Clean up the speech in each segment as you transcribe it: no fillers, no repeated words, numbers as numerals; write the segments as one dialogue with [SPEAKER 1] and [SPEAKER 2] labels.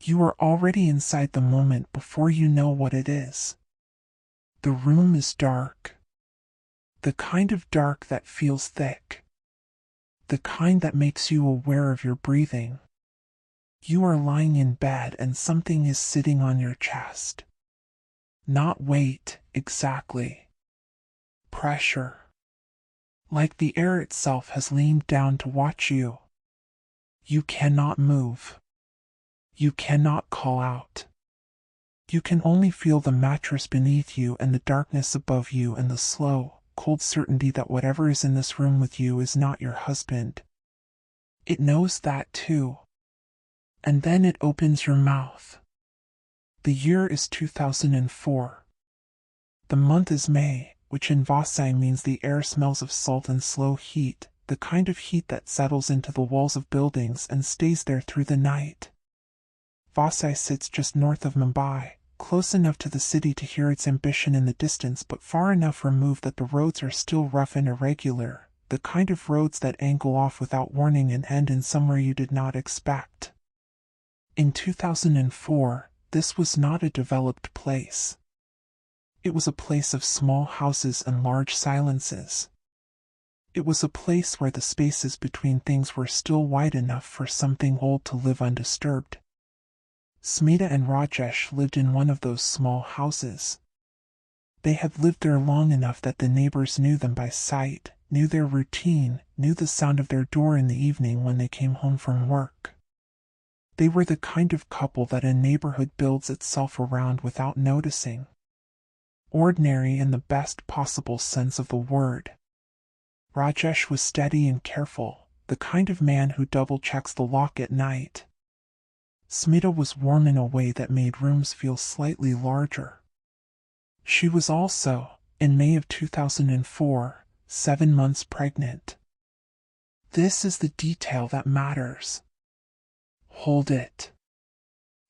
[SPEAKER 1] You are already inside the moment before you know what it is. The room is dark. The kind of dark that feels thick. The kind that makes you aware of your breathing. You are lying in bed and something is sitting on your chest. Not weight, exactly. Pressure. Like the air itself has leaned down to watch you. You cannot move. You cannot call out. You can only feel the mattress beneath you and the darkness above you and the slow, cold certainty that whatever is in this room with you is not your husband. It knows that too. And then it opens your mouth. The year is 2004. The month is May, which in Vasai means the air smells of salt and slow heat, the kind of heat that settles into the walls of buildings and stays there through the night. Vasai sits just north of Mumbai, close enough to the city to hear its ambition in the distance but far enough removed that the roads are still rough and irregular, the kind of roads that angle off without warning and end in somewhere you did not expect. In 2004, this was not a developed place. It was a place of small houses and large silences. It was a place where the spaces between things were still wide enough for something old to live undisturbed. Smita and Rajesh lived in one of those small houses. They had lived there long enough that the neighbors knew them by sight, knew their routine, knew the sound of their door in the evening when they came home from work. They were the kind of couple that a neighborhood builds itself around without noticing. Ordinary in the best possible sense of the word. Rajesh was steady and careful, the kind of man who double-checks the lock at night. Smita was warm in a way that made rooms feel slightly larger. She was also, in May of 2004, 7 months pregnant. This is the detail that matters. Hold it.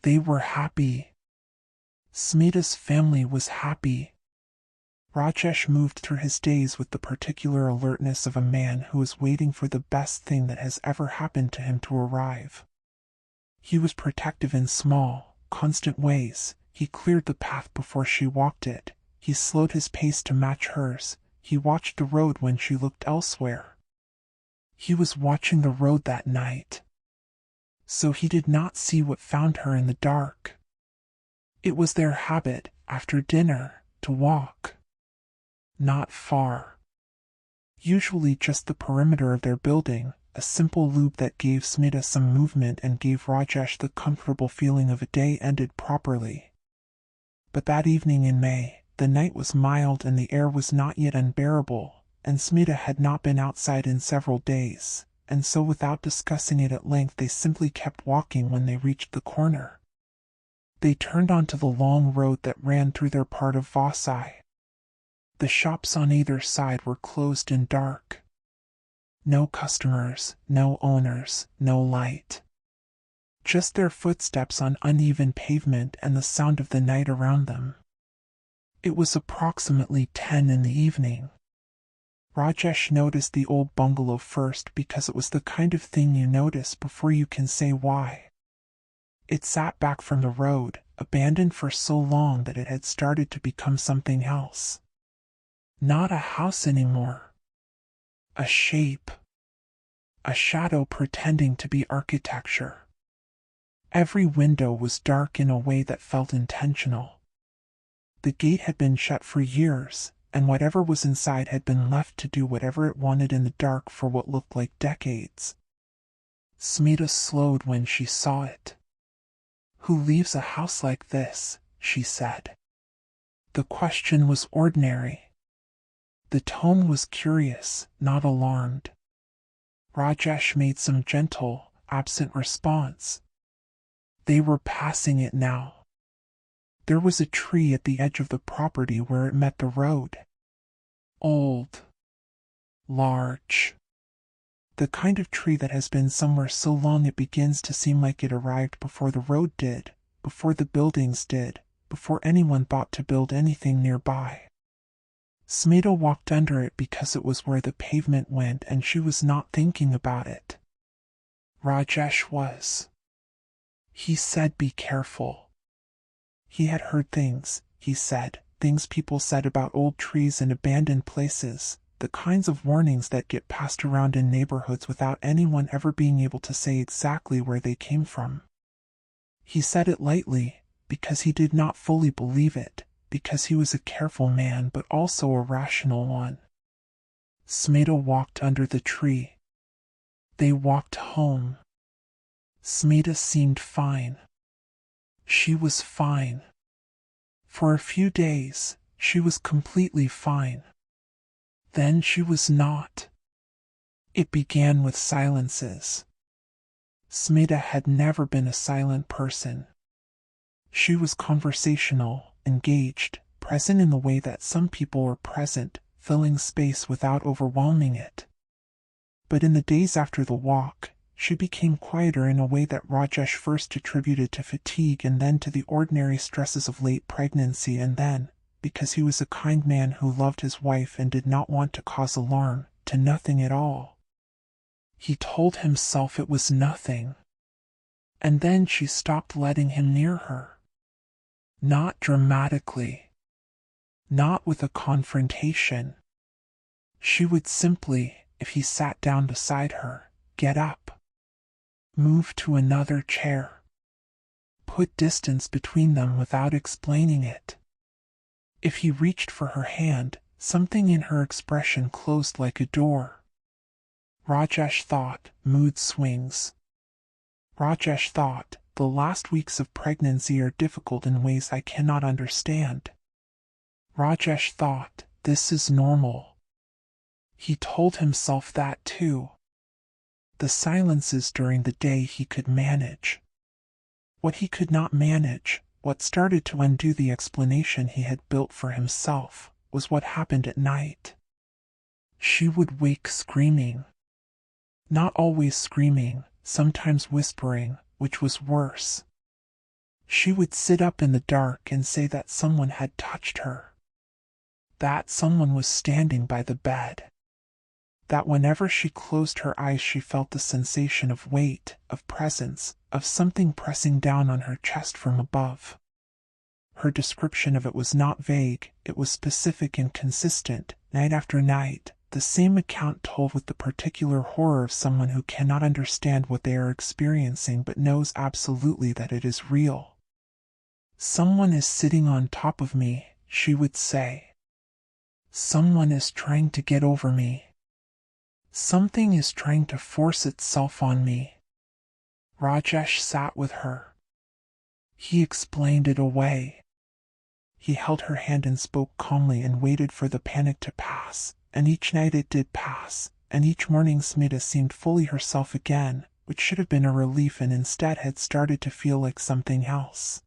[SPEAKER 1] They were happy. Smita's family was happy. Rajesh moved through his days with the particular alertness of a man who is waiting for the best thing that has ever happened to him to arrive. He was protective in small, constant ways. He cleared the path before she walked it. He slowed his pace to match hers. He watched the road when she looked elsewhere. He was watching the road that night. So he did not see what found her in the dark. It was their habit, after dinner, to walk. Not far. Usually just the perimeter of their building, a simple loop that gave Smita some movement and gave Rajesh the comfortable feeling of a day ended properly. But that evening in May, the night was mild and the air was not yet unbearable, and Smita had not been outside in several days, and so without discussing it at length they simply kept walking when they reached the corner. They turned onto the long road that ran through their part of Vasai. The shops on either side were closed and dark. No customers, no owners, no light. Just their footsteps on uneven pavement and the sound of the night around them. It was approximately 10 in the evening. Rajesh noticed the old bungalow first because it was the kind of thing you notice before you can say why. It sat back from the road, abandoned for so long that it had started to become something else. Not a house anymore. A shape. A shadow pretending to be architecture. Every window was dark in a way that felt intentional. The gate had been shut for years, and whatever was inside had been left to do whatever it wanted in the dark for what looked like decades. Smita slowed when she saw it. "Who leaves a house like this?" she said. The question was ordinary. The tone was curious, not alarmed. Rajesh made some gentle, absent response. They were passing it now. There was a tree at the edge of the property where it met the road. Old. Large. The kind of tree that has been somewhere so long it begins to seem like it arrived before the road did, before the buildings did, before anyone thought to build anything nearby. Smita walked under it because it was where the pavement went and she was not thinking about it. Rajesh was. He said, "Be careful." He had heard things, he said, things people said about old trees and abandoned places, the kinds of warnings that get passed around in neighborhoods without anyone ever being able to say exactly where they came from. He said it lightly, because he did not fully believe it, because he was a careful man but also a rational one. Smeda walked under the tree. They walked home. Smeda seemed fine. She was fine. For a few days, she was completely fine. Then she was not. It began with silences. Smeda had never been a silent person. She was conversational, engaged, present in the way that some people are present, filling space without overwhelming it. But in the days after the walk, she became quieter in a way that Rajesh first attributed to fatigue and then to the ordinary stresses of late pregnancy, and then, because he was a kind man who loved his wife and did not want to cause alarm, to nothing at all. He told himself it was nothing. And then she stopped letting him near her. Not dramatically. Not with a confrontation. She would simply, if he sat down beside her, get up. Move to another chair. Put distance between them without explaining it. If he reached for her hand, something in her expression closed like a door. Rajesh thought, mood swings. Rajesh thought, the last weeks of pregnancy are difficult in ways I cannot understand. Rajesh thought, this is normal. He told himself that too. The silences during the day he could manage. What he could not manage, what started to undo the explanation he had built for himself, was what happened at night. She would wake screaming. Not always screaming, sometimes whispering, which was worse. She would sit up in the dark and say that someone had touched her. That someone was standing by the bed. That whenever she closed her eyes she felt the sensation of weight, of presence, of something pressing down on her chest from above. Her description of it was not vague, it was specific and consistent, night after night, the same account told with the particular horror of someone who cannot understand what they are experiencing but knows absolutely that it is real. Someone is sitting on top of me, she would say. Someone is trying to get over me. Something is trying to force itself on me. Rajesh sat with her. He explained it away. He held her hand and spoke calmly and waited for the panic to pass, and each night it did pass, and each morning Smita seemed fully herself again, which should have been a relief and instead had started to feel like something else.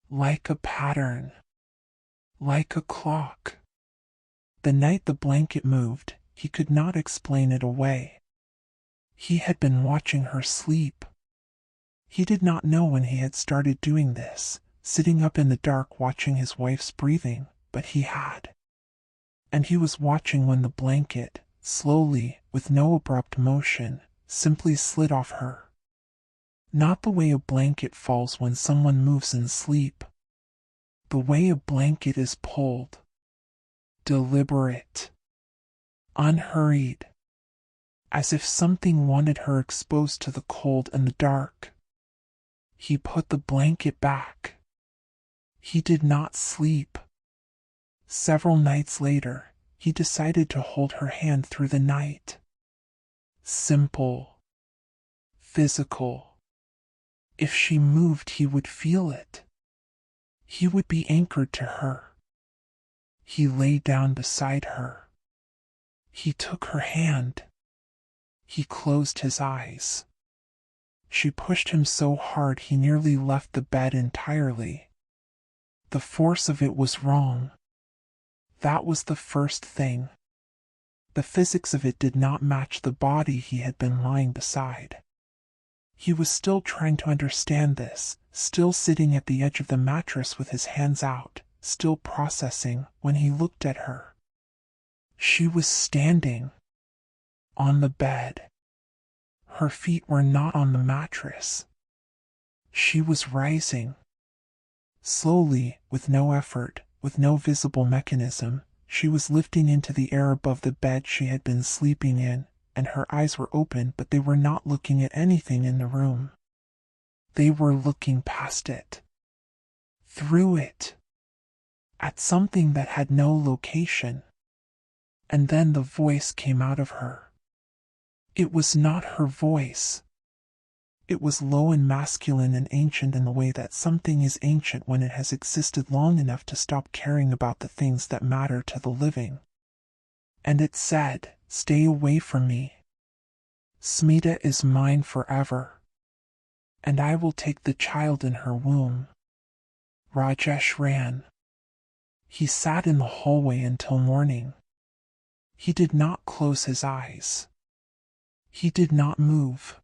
[SPEAKER 1] Like a pattern. Like a clock. The night the blanket moved, he could not explain it away. He had been watching her sleep. He did not know when he had started doing this, sitting up in the dark watching his wife's breathing, but he had. And he was watching when the blanket, slowly, with no abrupt motion, simply slid off her. Not the way a blanket falls when someone moves in sleep. The way a blanket is pulled. Deliberate. Unhurried. As if something wanted her exposed to the cold and the dark. He put the blanket back. He did not sleep. Several nights later, he decided to hold her hand through the night. Simple. Physical. If she moved, he would feel it. He would be anchored to her. He lay down beside her. He took her hand. He closed his eyes. She pushed him so hard he nearly left the bed entirely. The force of it was wrong. That was the first thing. The physics of it did not match the body he had been lying beside. He was still trying to understand this, still sitting at the edge of the mattress with his hands out, still processing, when he looked at her. She was standing. On the bed. Her feet were not on the mattress. She was rising. Slowly, with no effort, with no visible mechanism, she was lifting into the air above the bed she had been sleeping in, and her eyes were open, but they were not looking at anything in the room. They were looking past it. Through it. At something that had no location. And then the voice came out of her. It was not her voice. It was low and masculine and ancient in the way that something is ancient when it has existed long enough to stop caring about the things that matter to the living. And it said, "Stay away from me. Smita is mine forever. And I will take the child in her womb." Rajesh ran. He sat in the hallway until morning. He did not close his eyes. He did not move.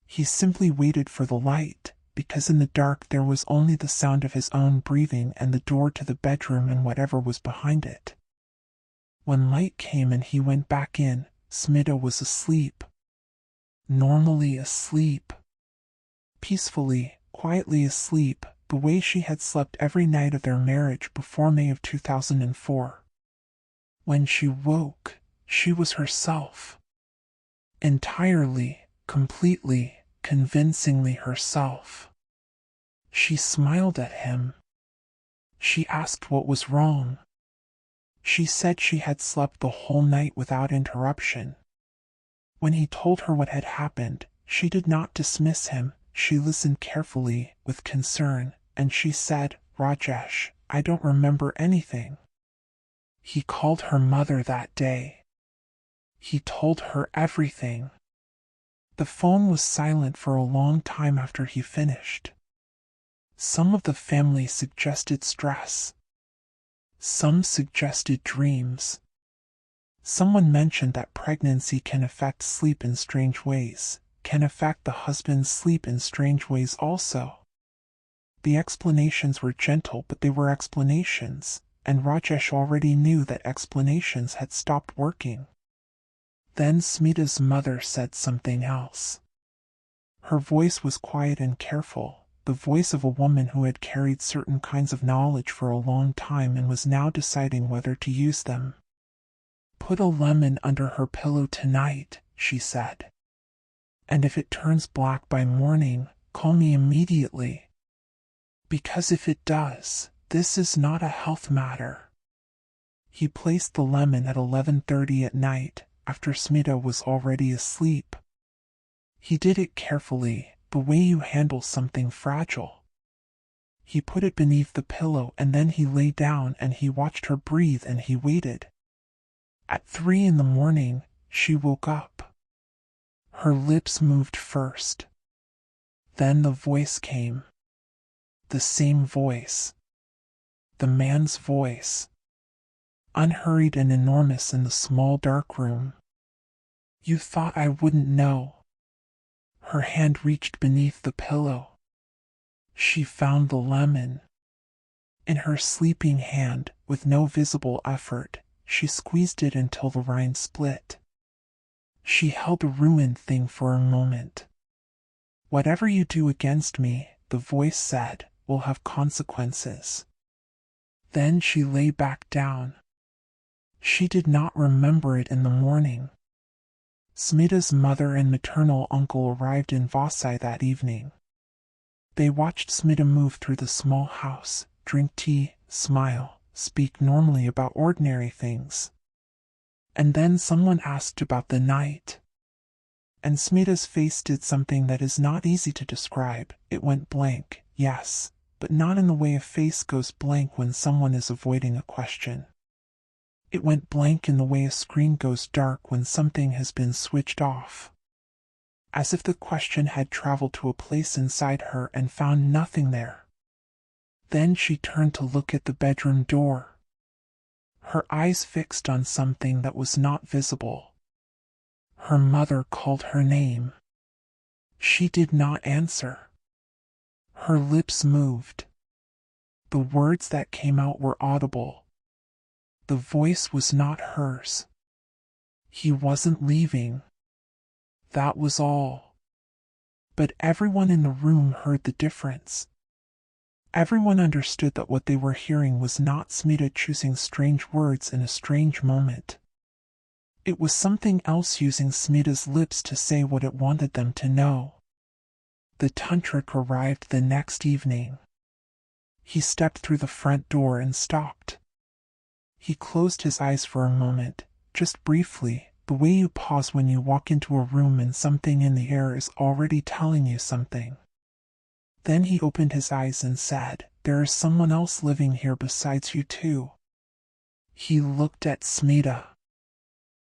[SPEAKER 1] He simply waited for the light, because in the dark there was only the sound of his own breathing and the door to the bedroom and whatever was behind it. When light came and he went back in, Smita was asleep. Normally asleep. Peacefully, quietly asleep, the way she had slept every night of their marriage before May of 2004. When she woke, she was herself. Entirely, completely, convincingly herself. She smiled at him. She asked what was wrong. She said she had slept the whole night without interruption. When he told her what had happened, she did not dismiss him. She listened carefully, with concern, and she said, "Rajesh, I don't remember anything." He called her mother that day. He told her everything. The phone was silent for a long time after he finished. Some of the family suggested stress. Some suggested dreams. Someone mentioned that pregnancy can affect sleep in strange ways, can affect the husband's sleep in strange ways also. The explanations were gentle, but they were explanations, and Rajesh already knew that explanations had stopped working. Then Smita's mother said something else. Her voice was quiet and careful, the voice of a woman who had carried certain kinds of knowledge for a long time and was now deciding whether to use them. "Put a lemon under her pillow tonight," she said. "And if it turns black by morning, call me immediately. Because if it does, this is not a health matter." He placed the lemon at 11:30 at night, after Smita was already asleep. He did it carefully, the way you handle something fragile. He put it beneath the pillow and then he lay down and he watched her breathe and he waited. At 3 in the morning, she woke up. Her lips moved first. Then the voice came. The same voice. The man's voice. Unhurried and enormous in the small dark room. "You thought I wouldn't know." Her hand reached beneath the pillow. She found the lemon. In her sleeping hand, with no visible effort, she squeezed it until the rind split. She held the ruined thing for a moment. "Whatever you do against me," the voice said, "will have consequences." Then she lay back down. She did not remember it in the morning. Smita's mother and maternal uncle arrived in Vasai that evening. They watched Smita move through the small house, drink tea, smile, speak normally about ordinary things. And then someone asked about the night. And Smita's face did something that is not easy to describe. It went blank, yes, but not in the way a face goes blank when someone is avoiding a question. It went blank in the way a screen goes dark when something has been switched off. As if the question had traveled to a place inside her and found nothing there. Then she turned to look at the bedroom door. Her eyes fixed on something that was not visible. Her mother called her name. She did not answer. Her lips moved. The words that came out were audible. The voice was not hers. He wasn't leaving. That was all. But everyone in the room heard the difference. Everyone understood that what they were hearing was not Smita choosing strange words in a strange moment. It was something else using Smita's lips to say what it wanted them to know. The tantric arrived the next evening. He stepped through the front door and stopped. He closed his eyes for a moment, just briefly, the way you pause when you walk into a room and something in the air is already telling you something. Then he opened his eyes and said, "There is someone else living here besides you too." He looked at Smita.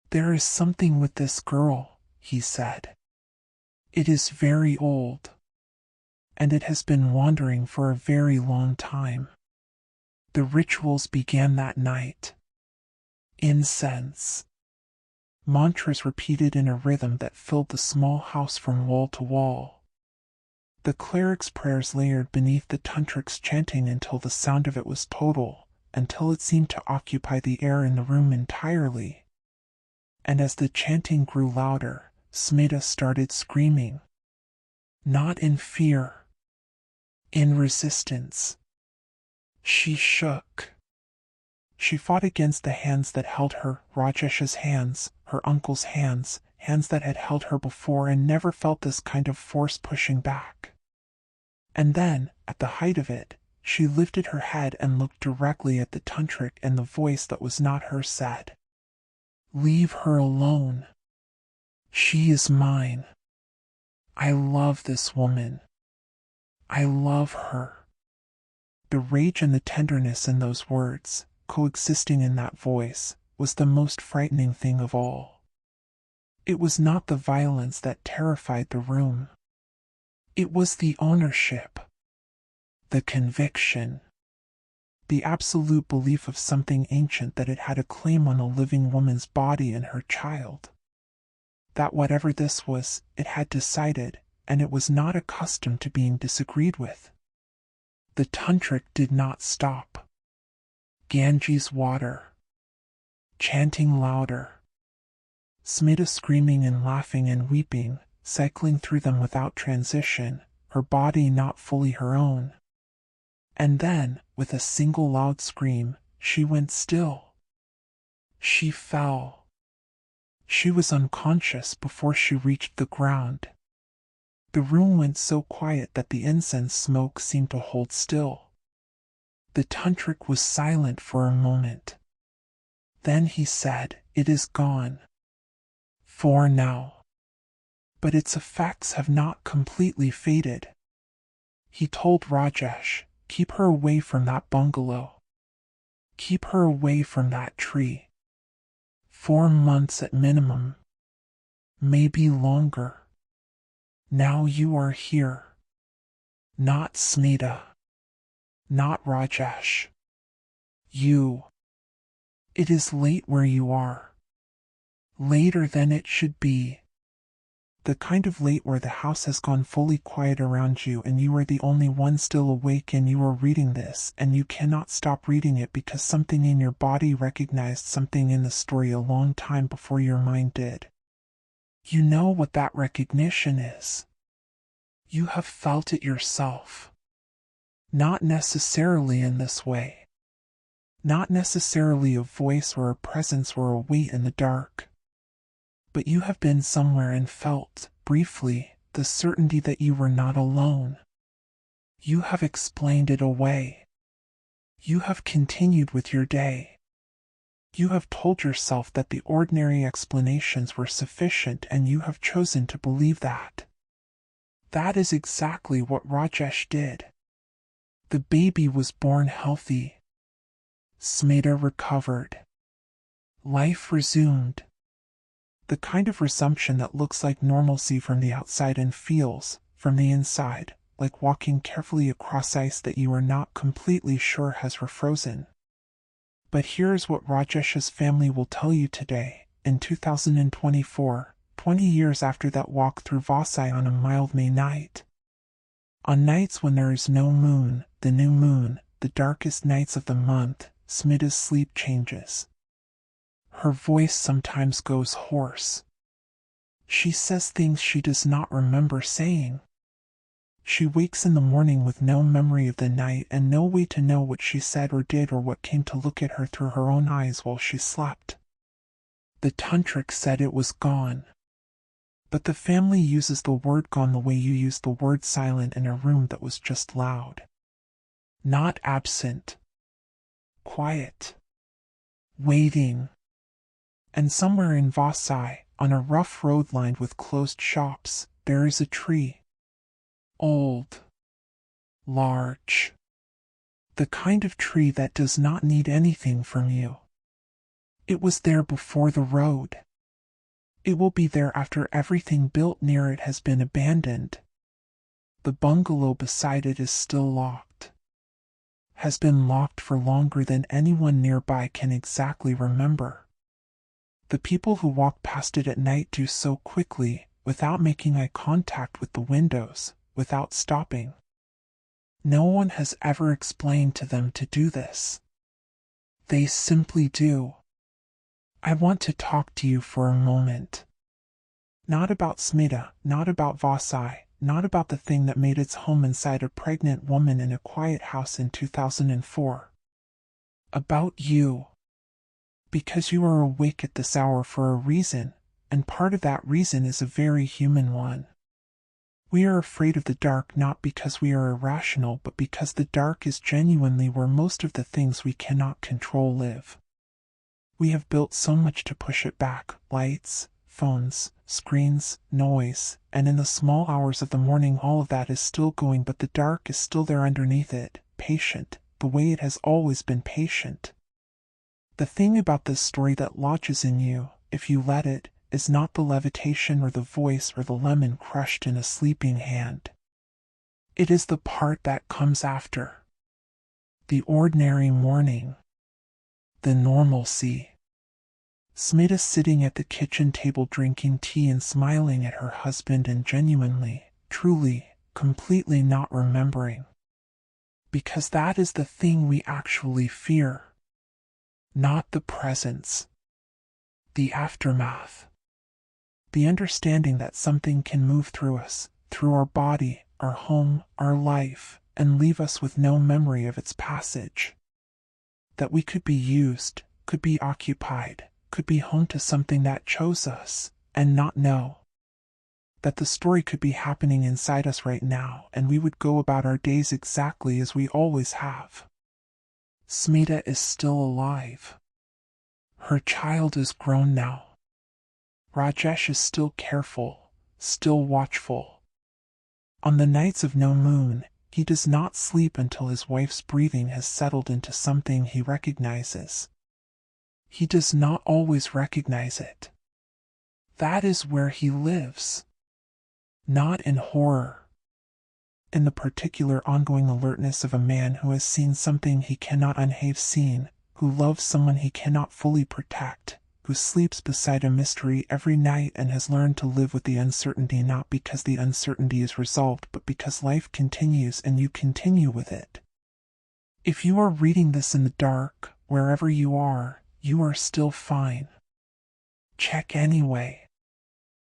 [SPEAKER 1] "There is something with this girl," he said. "It is very old. And it has been wandering for a very long time." The rituals began that night. Incense. Mantras repeated in a rhythm that filled the small house from wall to wall. The cleric's prayers layered beneath the tantric's chanting until the sound of it was total, until it seemed to occupy the air in the room entirely. And as the chanting grew louder, Smita started screaming. Not in fear. In resistance. She shook. She fought against the hands that held her, Rajesh's hands, her uncle's hands, hands that had held her before and never felt this kind of force pushing back. And then, at the height of it, she lifted her head and looked directly at the tantric, and the voice that was not hers said, "Leave her alone. She is mine. I love this woman. I love her." The rage and the tenderness in those words, coexisting in that voice, was the most frightening thing of all. It was not the violence that terrified the room. It was the ownership, the conviction, the absolute belief of something ancient that it had a claim on a living woman's body and her child. That whatever this was, it had decided, and it was not accustomed to being disagreed with. The tantric did not stop. Ganges water. Chanting louder. Smita screaming and laughing and weeping, cycling through them without transition, her body not fully her own. And then, with a single loud scream, she went still. She fell. She was unconscious before she reached the ground. The room went so quiet that the incense smoke seemed to hold still. The tantric was silent for a moment. Then he said, "It is gone. For now. But its effects have not completely faded." He told Rajesh, "Keep her away from that bungalow. Keep her away from that tree. 4 months at minimum. Maybe longer. Now you are here. Not Smita. Not Rajesh. You. It is late where you are. Later than it should be. The kind of late where the house has gone fully quiet around you and you are the only one still awake and you are reading this and you cannot stop reading it because something in your body recognized something in the story a long time before your mind did. You know what that recognition is. You have felt it yourself. Not necessarily in this way. Not necessarily a voice or a presence or a weight in the dark. But you have been somewhere and felt, briefly, the certainty that you were not alone. You have explained it away. You have continued with your day. You have told yourself that the ordinary explanations were sufficient and you have chosen to believe that. That is exactly what Rajesh did. The baby was born healthy. Smita recovered. Life resumed. The kind of resumption that looks like normalcy from the outside and feels, from the inside, like walking carefully across ice that you are not completely sure has refrozen. But here's what Rajesh's family will tell you today, in 2024, 20 years after that walk through Vasai on a mild May night. On nights when there is no moon, the new moon, the darkest nights of the month, Smita's sleep changes. Her voice sometimes goes hoarse. She says things she does not remember saying. She wakes in the morning with no memory of the night and no way to know what she said or did or what came to look at her through her own eyes while she slept. The tantric said it was gone. But the family uses the word gone the way you use the word silent in a room that was just loud. Not absent. Quiet. Waiting. And somewhere in Vasai, on a rough road lined with closed shops, there is a tree. Old. Large. The kind of tree that does not need anything from you. It was there before the road. It will be there after everything built near it has been abandoned. The bungalow beside it is still locked. Has been locked for longer than anyone nearby can exactly remember. The people who walk past it at night do so quickly, without making eye contact with the windows, without stopping. No one has ever explained to them to do this. They simply do. I want to talk to you for a moment. Not about Smita, not about Vasai, not about the thing that made its home inside a pregnant woman in a quiet house in 2004. About you. Because you are awake at this hour for a reason, and part of that reason is a very human one. We are afraid of the dark not because we are irrational, but because the dark is genuinely where most of the things we cannot control live. We have built so much to push it back: lights, phones, screens, noise, and in the small hours of the morning all of that is still going, but the dark is still there underneath it, patient, the way it has always been patient. The thing about this story that lodges in you, if you let it, is not the levitation or the voice or the lemon crushed in a sleeping hand. It is the part that comes after. The ordinary morning. The normalcy. Smita sitting at the kitchen table drinking tea and smiling at her husband and genuinely, truly, completely not remembering. Because that is the thing we actually fear. Not the presence. The aftermath. The understanding that something can move through us, through our body, our home, our life, and leave us with no memory of its passage. That we could be used, could be occupied, could be home to something that chose us, and not know. That the story could be happening inside us right now, and we would go about our days exactly as we always have. Smita is still alive. Her child is grown now. Rajesh is still careful, still watchful. On the nights of no moon, he does not sleep until his wife's breathing has settled into something he recognizes. He does not always recognize it. That is where he lives. Not in horror. In the particular ongoing alertness of a man who has seen something he cannot unhave seen, who loves someone he cannot fully protect, who sleeps beside a mystery every night and has learned to live with the uncertainty not because the uncertainty is resolved but because life continues and you continue with it. If you are reading this in the dark, wherever you are still fine. Check anyway.